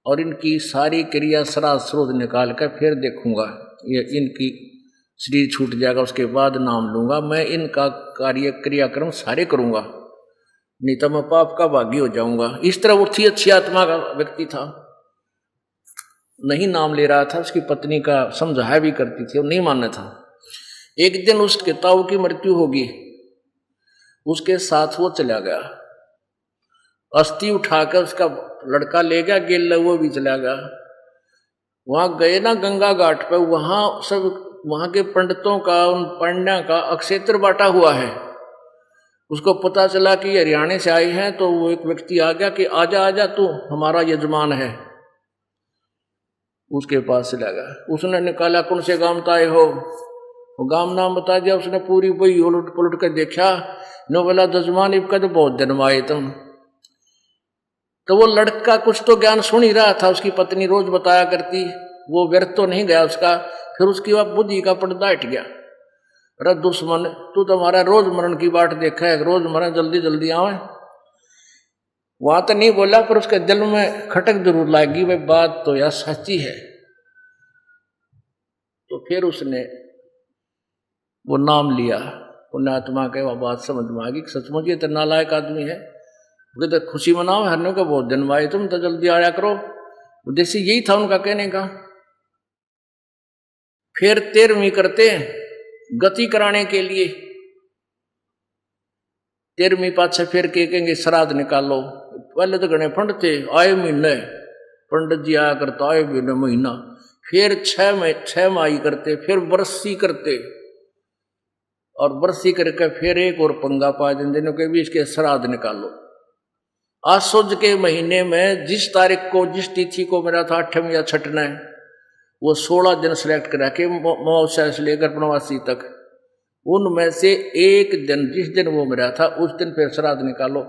और इनकी सारी क्रिया श्राद्ध स्रोत निकाल कर फिर देखूंगा, ये इनकी शरीर छूट जाएगा, उसके बाद नाम लूंगा, मैं इनका कार्य क्रियाक्रम सारे करूंगा, नहीं तो मैं पाप का भागी हो जाऊंगा। इस तरह वो थी, अच्छी आत्मा का व्यक्ति था, नहीं नाम ले रहा था, उसकी पत्नी का समझाया भी करती थी और नहीं मानना था। एक दिन उसके ताऊ की मृत्यु होगी, उसके साथ वो चला गया, अस्थि उठाकर उसका लड़का ले गया, गेल वो भी चला गया। वहां गए ना गंगा घाट पे, वहां सब वहां के पंडितों का, उन पंड्या का अक्षेत्र बांटा हुआ है। उसको पता चला कि हरियाणा से आए हैं, तो वो एक व्यक्ति आ गया कि आजा आजा तू हमारा यजमान है, उसके पास चला गया। उसने निकाला, कौन से गांव से आए हो, वो गांव नाम बता दिया। उसने पूरी वही उलट पुलट कर देखा, नो बोला जजमान इबका तो बहुत दिन में आए तुम। तो वो लड़का कुछ तो ज्ञान सुन ही रहा था, उसकी पत्नी रोज बताया करती, वो व्यर्थ तो नहीं गया उसका। फिर उसकी वह बुद्धि का पर्दा हट गया, अरे दुश्मन तू तो हमारा रोज मरण की बाट देखा है, रोज मरण जल्दी जल्दी आवे। वहां तो नहीं बोला, पर उसके दिल में खटक जरूर लागी, भाई बात तो यार सच्ची है। तो फिर उसने वो नाम लिया, पुण्यात्मा के वह बात समझ में आ गई, सचमुच ये तो नालायक आदमी है, तो खुशी मनाओ, हरने का बहुत दिन आए, तुम तो जल्दी आया करो। उद्देश्य यही था उनका कहने का। फिर 13वीं करते गति कराने के लिए, 13वीं पाछे फिर के कहेंगे श्राद्ध निकालो। पहले तो घने पंडित थे, आए महीने पंडित जी आया करता, आए महीने महीना, फिर 6 माही करते, फिर बरसी करते, और बरसी करके फिर एक और पंगा पा देने के भी इसके श्राद्ध निकालो। आसुज के महीने में जिस तारीख को, जिस तिथि को मेरा था 8वें या 6वें, वो 16 दिन सिलेक्ट करा के अमावस्या से लेकर पूर्णमासी तक, उनमें से एक दिन जिस दिन वो मेरा था उस दिन फिर श्राद्ध निकालो।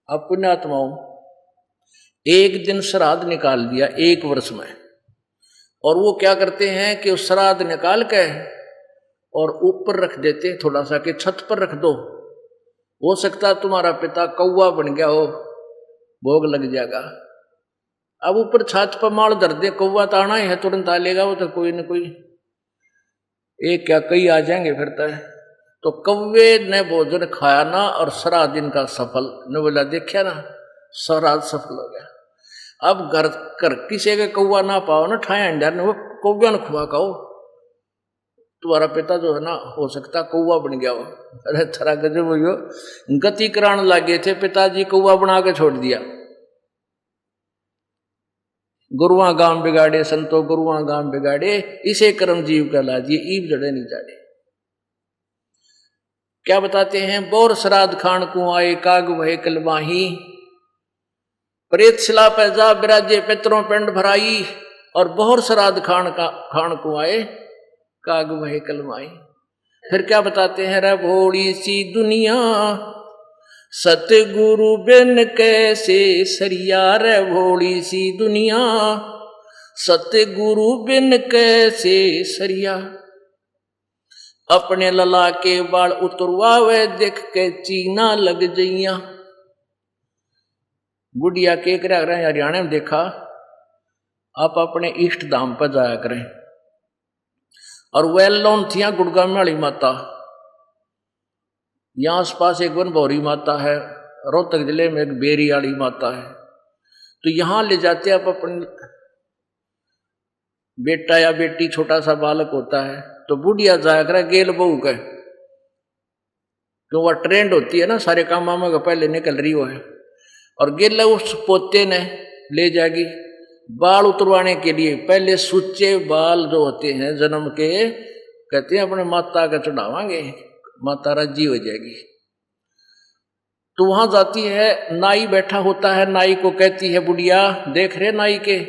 अब पुण्यात्माओं, एक दिन श्राद्ध निकाल दिया एक वर्ष में, और वो क्या करते हैं कि उस श्राद्ध निकाल के और ऊपर रख देते, थोड़ा सा कि छत पर रख दो, हो सकता तुम्हारा पिता कौवा बन गया हो, भोग लग जाएगा। अब ऊपर छत पर माल धर दे, कौवा तो आना ही है, तुरंत आ लेगा वो तो, कोई न कोई एक क्या कई आ जाएंगे फिर तो कौवे ने भोजन खाया ना, और श्राद्ध इनका सफल ने बोला, देखा ना श्राद्ध सफल हो गया। अब घर कर किसी के कौवा ना पाओ ना, ठाया अंडा ने वो कौवा ने खुआ खाओ, तुम्हारा पिता जो है ना हो सकता कौवा बन गया हो। अरे थरा गजब हो, गति कराने लगे थे, पिताजी कौवा बना के छोड़ दिया। गुरुआ गांव बिगाड़े संतो गुरुआ गांव बिगाड़े, इसे कर्म जीव का लाजिए, ईब जड़े नहीं जाड़े। क्या बताते हैं, बोर श्राद्ध खान को आए, काग वहे कलवाही, प्रेत शिला पैजा बिराजे पितरों पिंड भराई, और बोर श्राद्ध खान को आए, काग वहे कलवाही। फिर क्या बताते हैं, रे भोड़ी सी दुनिया सतगुरु बिन कैसे सरिया, रे भोड़ी सी दुनिया सतगुरु बिन कैसे सरिया। अपने लला के बाल उतरवावे, देख के चीना लग जइया। बुढ़िया के करा रहे हरियाणा में देखा, आप अपने इष्ट धाम पर जाया करें, और वेल नोन थी गुड़गांव वाली माता, यहाँ आसपास एक बनभौरी माता है, रोहतक जिले में एक बेरी वाली माता है। तो यहाँ ले जाते आप अपने बेटा या बेटी, छोटा सा बालक होता है, तो बुढ़िया जाया करे गेल बहू के, क्यों वह ट्रेंड होती है ना, सारे काम मामा का पहले निकल रही हो है, और गेल उस पोते ने ले जाएगी बाल उतरवाने के लिए। पहले सुच्चे बाल जो होते हैं जन्म के, कहते हैं अपने माता का चढ़ावांगे, माता राजी हो जाएगी। तो वहां जाती है, नाई बैठा होता है, नाई को कहती है बुढ़िया, देख रहे नाई के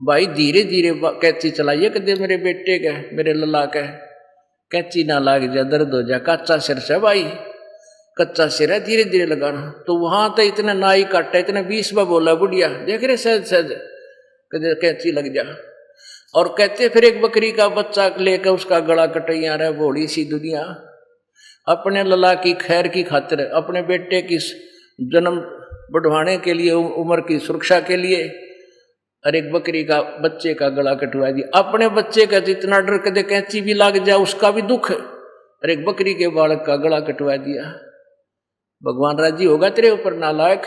भाई धीरे धीरे कहती चलाइए, कहते मेरे बेटे के, मेरे लला के, कैंची ना लाग जा दर्द हो जा, कच्चा सिर से भाई, कच्चा सिर है, धीरे धीरे लगाना। तो वहां तो इतने नाई काटा, इतने 20 बार बोला बुढ़िया, देख रहे सहज सहज कदे कैंची लग जा। और कहते फिर एक बकरी का बच्चा लेकर उसका गला कटैया रहे, भोली सी दुनिया। अपने लला की खैर की खातिर, अपने बेटे की जन्म बढ़वाने के लिए, उम्र की सुरक्षा के लिए, और एक बकरी का बच्चे का गला कटवा दिया। अपने बच्चे का जितना डर कदे कैंची भी लग जाए उसका भी दुख, और एक बकरी के बालक का गला कटवा दिया। भगवान राजी होगा तेरे ऊपर नालायक।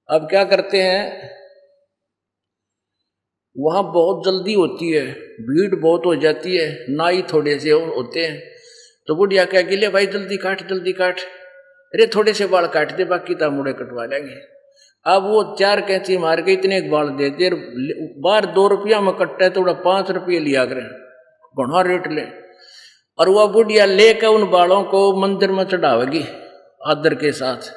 अब क्या करते हैं, वहां बहुत जल्दी होती है, भीड़ बहुत हो जाती है, नाई थोड़े से होते हैं। तो बुढ़िया क्या गिले भाई जल्दी काट जल्दी काट, अरे थोड़े से बाल काट दे बाकी तो मुड़े कटवा लेंगे। अब वो 4 कैंची मार के इतने बाल देते, बार 2 रुपया में कट्टा है तो 5 रुपये लिया करें, घना रेट ले। और वह बुढ़िया लेकर उन बालों को मंदिर में चढ़ावेगी आदर के साथ,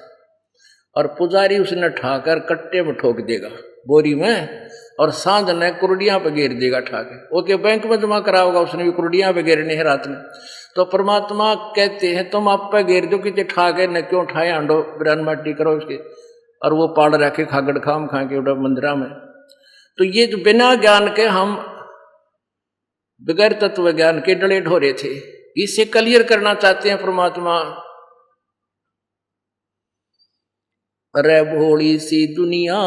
और पुजारी उसने ठाकर कट्टे में ठोक देगा बोरी में, और सांझ ने कुर्डियां पे घेर देगा ठाके। ओके बैंक में जमा कराओगा, उसने भी कुर्डियां पे घेरने है रात में। तो परमात्मा कहते हैं तुम आप पे घेर दो कि ठाके न क्यों ठाए, आंडो बिरान माटी करो उसके, और वो पाड़ रखे खागड़ खाम खा के उड़ा मंदिरा में। तो ये जो बिना ज्ञान के हम बगैर तत्व ज्ञान के डले ढोरे थे, इसे क्लियर करना चाहते हैं परमात्मा। रे भोली सी दुनिया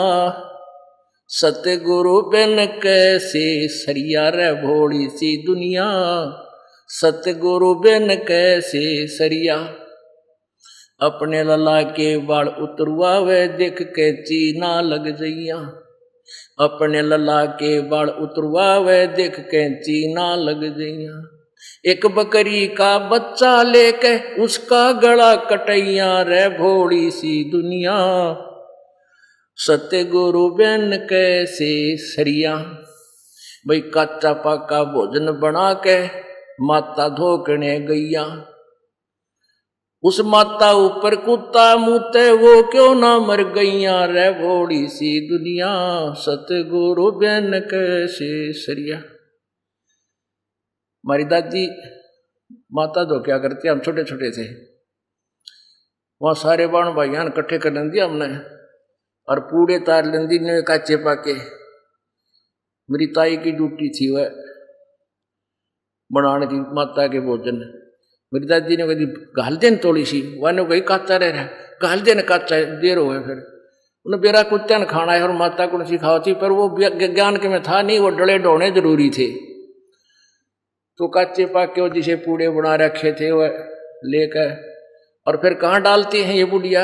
सतगुरु बिन कैसे सरिया, रे भोली सी दुनिया सतगुरु बिन कैसे सरिया। अपने लला के बाल उतरवावे देख के चीना लग जइया, अपने लला के बाल उतरवावे देख के चीना लग जइया। एक बकरी का बच्चा लेके उसका गला कटैया, रे भोली सी दुनिया सतगुरु बिन कैसे सरिया। भाई कच्चा पक्का भोजन बना के माता धोकने गैया, उस माता ऊपर कुत्ता मुते वो क्यों ना मर गैया, रे भोली सी दुनिया सतगुरु बिन कैसे सरिया। हमारी दादी माता धो क्या करती, हम छोटे छोटे थे, वहां सारे बाण भाइयां इकट्ठे कर लेंदी हमने, और पूरे तार लेंदी ने काचे पाके। मेरी ताई की ड्यूटी थी वह बनाने की माता के भोजन। मेरी दादी ने कही घाल देन थोड़ी सी, वन कही काचा रह रहा घाल देन काचा, देर हो गए। फिर उन्हें बेरा कुत्ते ने खाना है और माता को सिखाओ थी, पर वो ज्ञान के में था नहीं, वो डले ढोने जरूरी थे। तो काचे पाके वो जिसे पूड़े बना रखे थे वह लेकर, और फिर कहाँ डालते हैं ये बुढ़िया,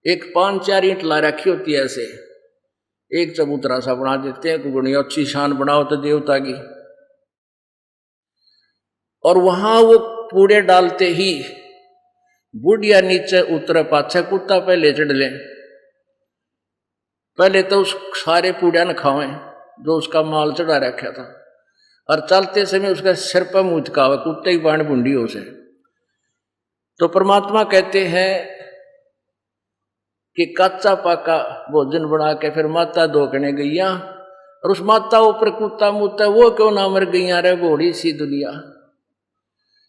एक 5-4 ईंट ला रखी होती है ऐसे, एक चबूतरा सा बना देते हैं, कुगनी अच्छी शान बनाओ तो देवता की। और वहां वो पूड़े डालते ही बुढ़िया नीचे उतरे, पाछे कुत्ता पहले चढ़ ले। पहले तो उस सारे पूड़िया न खावें जो उसका माल चढ़ा रखा था, और चलते समय उसका सिर पर मुंह चकावे, कुत्ते की बाण बुंडी हो से। तो परमात्मा कहते हैं कि कच्चा पाका भोजन बना के फिर माता धोकने गैया, और उस माता ऊपर कुत्ता मुत्ता वो क्यों ना मर गैया, रे भोली सी दुनिया।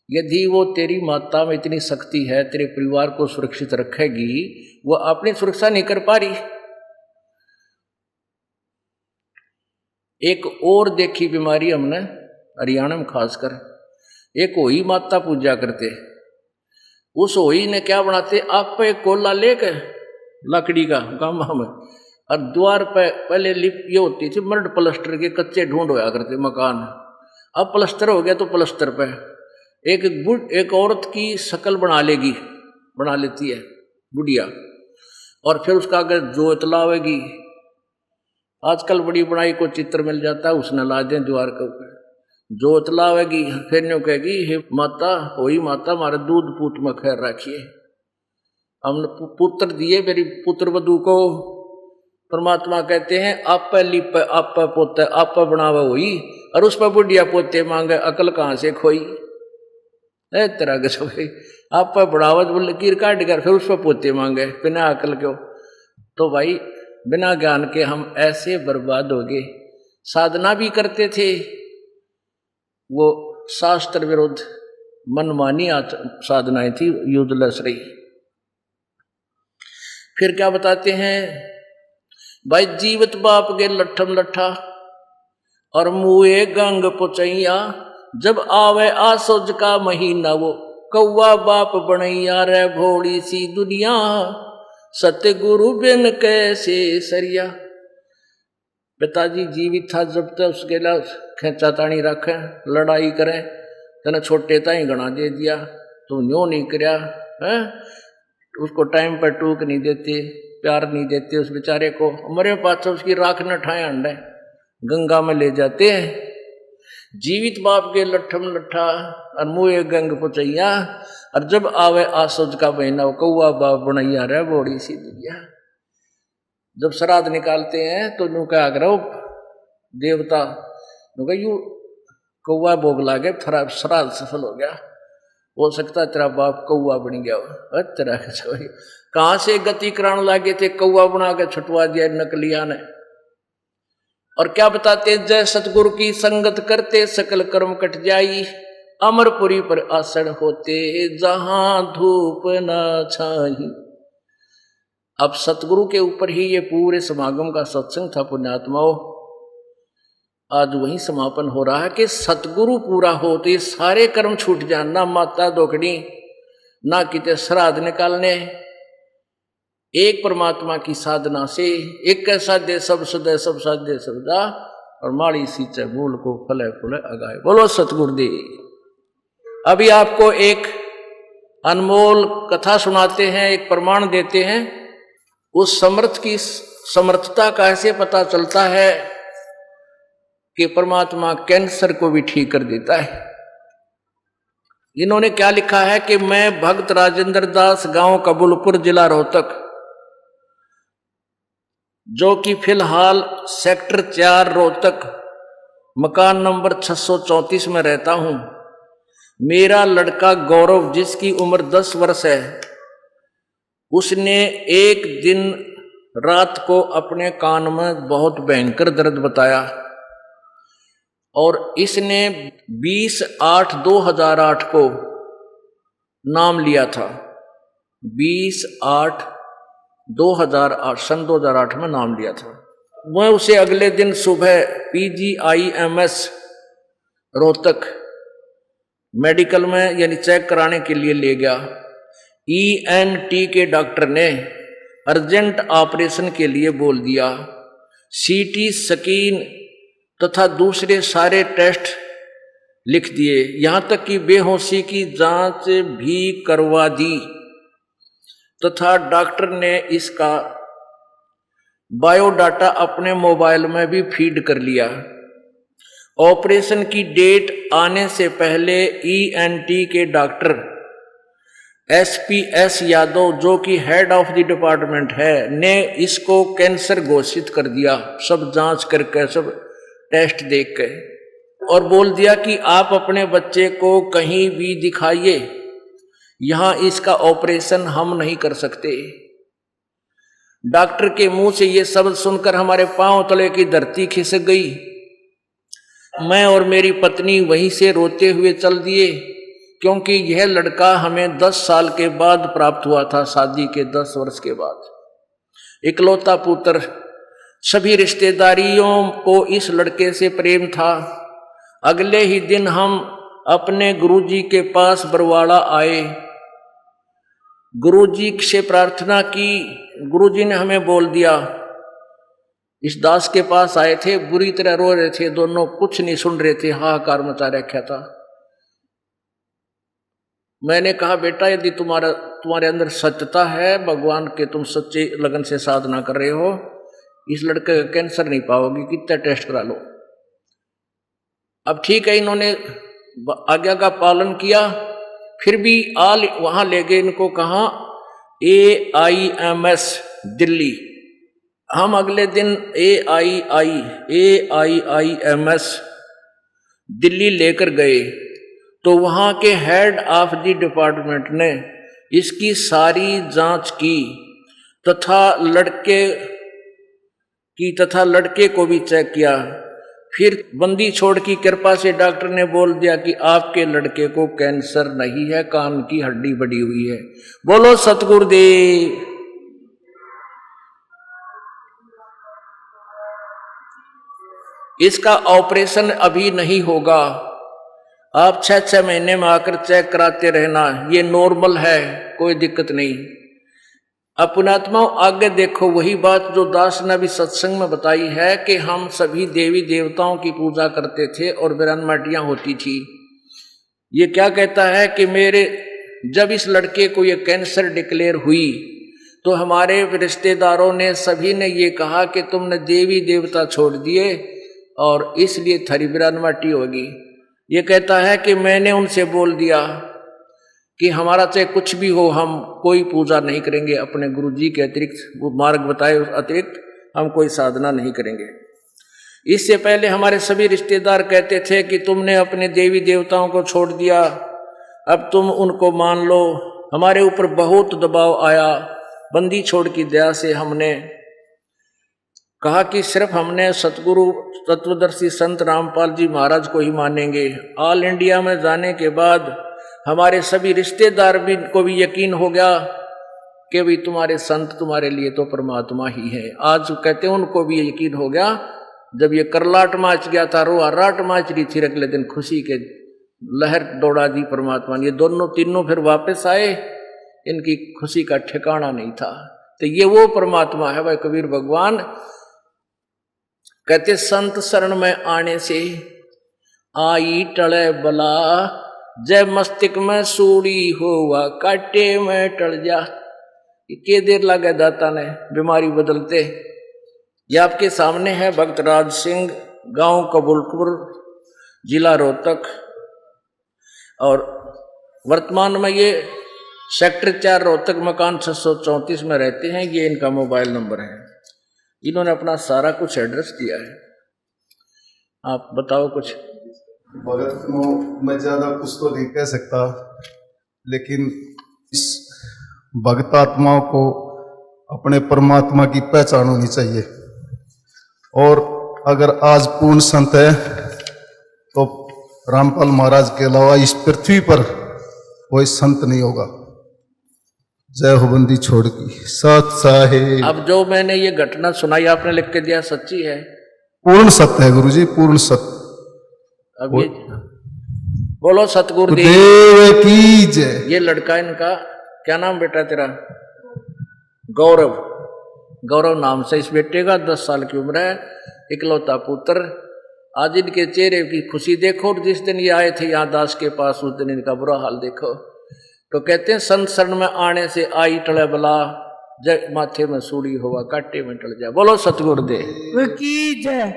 यदि वो तेरी माता में इतनी शक्ति है, तेरे परिवार को सुरक्षित रखेगी, वो अपनी सुरक्षा नहीं कर पा रही। एक और देखी बीमारी हमने हरियाणा में खासकर, एक होई माता पूजा करते, उस होई ने क्या बनाते, आप पे कोला लेके लकड़ी का गामा में, और द्वार पे पहले लिप ये होती थी मर्ड प्लस्टर के कच्चे ढूंढ होया करते मकान। अब प्लस्तर हो गया तो प्लस्तर पे एक औरत की शक्ल बना लेती है बुढ़िया, और फिर उसका अगर जोत लावेगी, आजकल बड़ी बनाई को चित्र मिल जाता है, उसने ला दें द्वार के ऊपर, जोत लावेगी, फिर न्यू कहेगी हे माता होई माता हमारे दूध पूत में खैर रखिए। हमने पुत्र दिए मेरी पुत्र वधू को। परमात्मा कहते हैं आप लिप आप पोते आप बनावे हुई, और उस पर बुढ़िया पोते मांगे, अकल कहाँ से खोई है तेरा गसो भाई। आप पर बढ़ावत बोले कीर काट कर फिर उस पर पोते मांगे बिना अकल क्यों। तो भाई बिना ज्ञान के हम ऐसे बर्बाद हो गए। साधना भी करते थे, वो शास्त्र विरुद्ध मनमानी साधनाएं थी, यूजलेस रही। फिर क्या बताते हैं भाई, जीवत बाप के लट्ठम लट्ठा और मुए गंग पुचैया, जब आवे आसोज का महीना वो कौवा बाप बनैया रे भोड़ी सी दुनिया, सतगुरु बिन कैसे सरिया। पिताजी जीवित था जब तक उसके लिए खेचा ताणी रखे, लड़ाई करें, तेने छोटे ताई गणा दे दिया, तू न्यों नहीं करया है, उसको टाइम पर टूक नहीं देते, प्यार नहीं देते उस बेचारे को, मरे पास उसकी राख न ठाए अंडे गंगा में ले जाते हैं। जीवित बाप के लट्ठम लट्ठा और मुए गंग पुचैया, और जब आवे आसोज का महीना कौआ बाप बनैया रे बोड़ी सी दुनिया। जब श्राद्ध निकालते हैं तो यूं क्या करो देवता यूं कौआ भोग लागे, थोड़ा श्राद्ध सफल हो गया, हो सकता है तेरा बाप कौआ बन गया हो। तेरा कहाँ से गति कराने लागे थे, कौआ बना के छुटवा दिया नकलिया ने। और क्या बताते, जय सतगुरु की संगत करते सकल कर्म कट जाई, अमरपुरी पर आसन होते जहां धूप न छाई। अब सतगुरु के ऊपर ही ये पूरे समागम का सत्संग था पुण्यात्माओं। आज वही समापन हो रहा है कि सतगुरु पूरा हो तो ये सारे कर्म छूट जान, ना माता दोकड़ी, ना किते श्राद्ध निकालने, एक परमात्मा की साधना से एक साध्य सब सदय सब साध्य सबदा, और माड़ी सींचे मूल को फले फूले अगाए। बोलो सतगुरुदेव। अभी आपको एक अनमोल कथा सुनाते हैं, एक प्रमाण देते हैं। उस समर्थ की समर्थता कैसे पता चलता है कि परमात्मा कैंसर को भी ठीक कर देता है। इन्होंने क्या लिखा है कि मैं भक्त राजेंद्र दास, गांव कबूलपुर, जिला रोहतक, जो कि फिलहाल सेक्टर 4 रोहतक मकान नंबर 634 में रहता हूं। मेरा लड़का गौरव, जिसकी उम्र 10 वर्ष है, उसने एक दिन रात को अपने कान में बहुत भयंकर दर्द बताया और इसने 20/8/2008 को नाम लिया था। 20/8/2008 सन 2008 में नाम लिया था। मैं उसे अगले दिन सुबह PGIMS रोहतक मेडिकल में यानी चेक कराने के लिए ले गया। ENT के डॉक्टर ने अर्जेंट ऑपरेशन के लिए बोल दिया। CT स्कैन तथा दूसरे सारे टेस्ट लिख दिए, यहाँ तक कि बेहोशी की जांच भी करवा दी तथा डॉक्टर ने इसका बायोडाटा अपने मोबाइल में भी फीड कर लिया। ऑपरेशन की डेट आने से पहले ENT के डॉक्टर SPS यादव, जो कि हेड ऑफ द डिपार्टमेंट है, ने इसको कैंसर घोषित कर दिया, सब जांच करके, सब टेस्ट देख के, और बोल दिया कि आप अपने बच्चे को कहीं भी दिखाइए, यहां इसका ऑपरेशन हम नहीं कर सकते। डॉक्टर के मुंह से ये शब्द सुनकर हमारे पांव तले की धरती खिसक गई। मैं और मेरी पत्नी वहीं से रोते हुए चल दिए, क्योंकि यह लड़का हमें 10 साल के बाद प्राप्त हुआ था, शादी के 10 वर्ष के बाद। इकलौता पुत्र, सभी रिश्तेदारियों को इस लड़के से प्रेम था। अगले ही दिन हम अपने गुरुजी के पास बरवाड़ा आए। गुरुजी से प्रार्थना की। गुरुजी ने हमें बोल दिया, इस दास के पास आए थे, बुरी तरह रो रहे थे दोनों, कुछ नहीं सुन रहे थे, हाहाकार मचा रखा था। मैंने कहा, बेटा यदि तुम्हारे अंदर सत्यता है, भगवान के तुम सच्चे लगन से साधना कर रहे हो, इस लड़के का कैंसर नहीं पाओगी, कितना टेस्ट करा लो। अब ठीक है, इन्होंने आज्ञा का पालन किया, फिर भी वहां ले गए इनको, कहा AIMS दिल्ली। हम अगले दिन AIIMS दिल्ली लेकर गए, तो वहां के हेड ऑफ द डिपार्टमेंट ने इसकी सारी जांच की तथा लड़के को भी चेक किया। फिर बंदी छोड़ की कृपा से डॉक्टर ने बोल दिया कि आपके लड़के को कैंसर नहीं है, कान की हड्डी बढ़ी हुई है। बोलो सतगुरुदेव। इसका ऑपरेशन अभी नहीं होगा, आप 6 महीने में आकर चेक कराते रहना, ये नॉर्मल है, कोई दिक्कत नहीं। अपनात्माओं आगे देखो, वही बात जो दास ने भी सत्संग में बताई है कि हम सभी देवी देवताओं की पूजा करते थे और विरानमाटियां होती थी। ये क्या कहता है कि मेरे जब इस लड़के को ये कैंसर डिक्लेयर हुई तो हमारे रिश्तेदारों ने सभी ने ये कहा कि तुमने देवी देवता छोड़ दिए और इसलिए थारी विरानमाटी होगी। ये कहता है कि मैंने उनसे बोल दिया कि हमारा चाहे कुछ भी हो, हम कोई पूजा नहीं करेंगे, अपने गुरुजी के अतिरिक्त, वो मार्ग बताए उस अतिरिक्त हम कोई साधना नहीं करेंगे। इससे पहले हमारे सभी रिश्तेदार कहते थे कि तुमने अपने देवी देवताओं को छोड़ दिया, अब तुम उनको मान लो। हमारे ऊपर बहुत दबाव आया, बंदी छोड़ की दया से हमने कहा कि सिर्फ हमने सतगुरु तत्वदर्शी संत रामपाल जी महाराज को ही मानेंगे। ऑल इंडिया में जाने के बाद हमारे सभी रिश्तेदार भी को भी यकीन हो गया कि भाई तुम्हारे संत तुम्हारे लिए तो परमात्मा ही है। आज कहते हैं उनको भी यकीन हो गया, जब ये करलाट माच गया था, रोहाराट माच रही थी, अगले दिन खुशी के लहर दौड़ा दी परमात्मा ने। ये दोनों तीनों फिर वापस आए, इनकी खुशी का ठिकाना नहीं था। तो ये वो परमात्मा है भाई। कबीर भगवान कहते संत शरण में आने से आई टले बला, जय मस्तिष्क में सूड़ी होवा काटे में टल जा। के देर लगे दाता ने बीमारी बदलते। ये आपके सामने है भक्त राज सिंह, गांव कबूलपुर, जिला रोहतक, और वर्तमान में ये सेक्टर 4 रोहतक मकान 634 में रहते हैं। ये इनका मोबाइल नंबर है। इन्होंने अपना सारा कुछ एड्रेस दिया है। आप बताओ कुछ। भगत को मैं ज्यादा कुछ तो नहीं कह सकता, लेकिन इस भगत आत्माओं को अपने परमात्मा की पहचान होनी चाहिए। और अगर आज पूर्ण संत है तो रामपाल महाराज के अलावा इस पृथ्वी पर कोई संत नहीं होगा। जय हो बंदी छोड़ की सत साहेब। अब जो मैंने ये घटना सुनाई आपने लिख के दिया, सच्ची है? पूर्ण सत्य है गुरुजी, पूर्ण सत्य। अब ये बोलो सतगुरुदेव देव की जय। ये लड़का, इनका क्या नाम बेटा तेरा? गौरव। गौरव नाम से इस बेटे का 10 साल की उम्र है, इकलौता पुत्र। आज इनके चेहरे की खुशी देखो, और जिस दिन ये आए थे यहाँ दास के पास उस दिन इनका बुरा हाल देखो। तो कहते हैं संत शरण में आने से आई टले बला, जय माथे में सूड़ी हुआ काटे में टल जा। बोलो सतगुरुदेव की जय।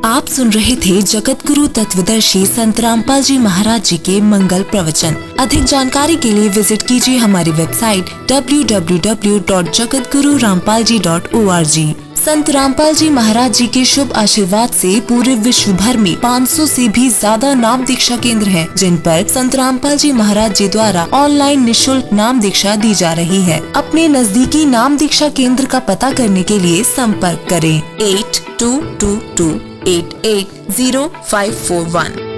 आप सुन रहे थे जगत गुरु तत्वदर्शी संत रामपाल जी महाराज जी के मंगल प्रवचन। अधिक जानकारी के लिए विजिट कीजिए हमारी वेबसाइट www.jagatgururampalji.org। संत रामपाल जी महाराज जी के शुभ आशीर्वाद से पूरे विश्व भर में 500 से भी ज्यादा नाम दीक्षा केंद्र हैं, जिन पर संत रामपाल जी महाराज जी द्वारा ऑनलाइन निशुल्क नाम दीक्षा दी जा रही है। अपने नजदीकी नाम दीक्षा केंद्र का पता करने के लिए संपर्क करें 8222880541।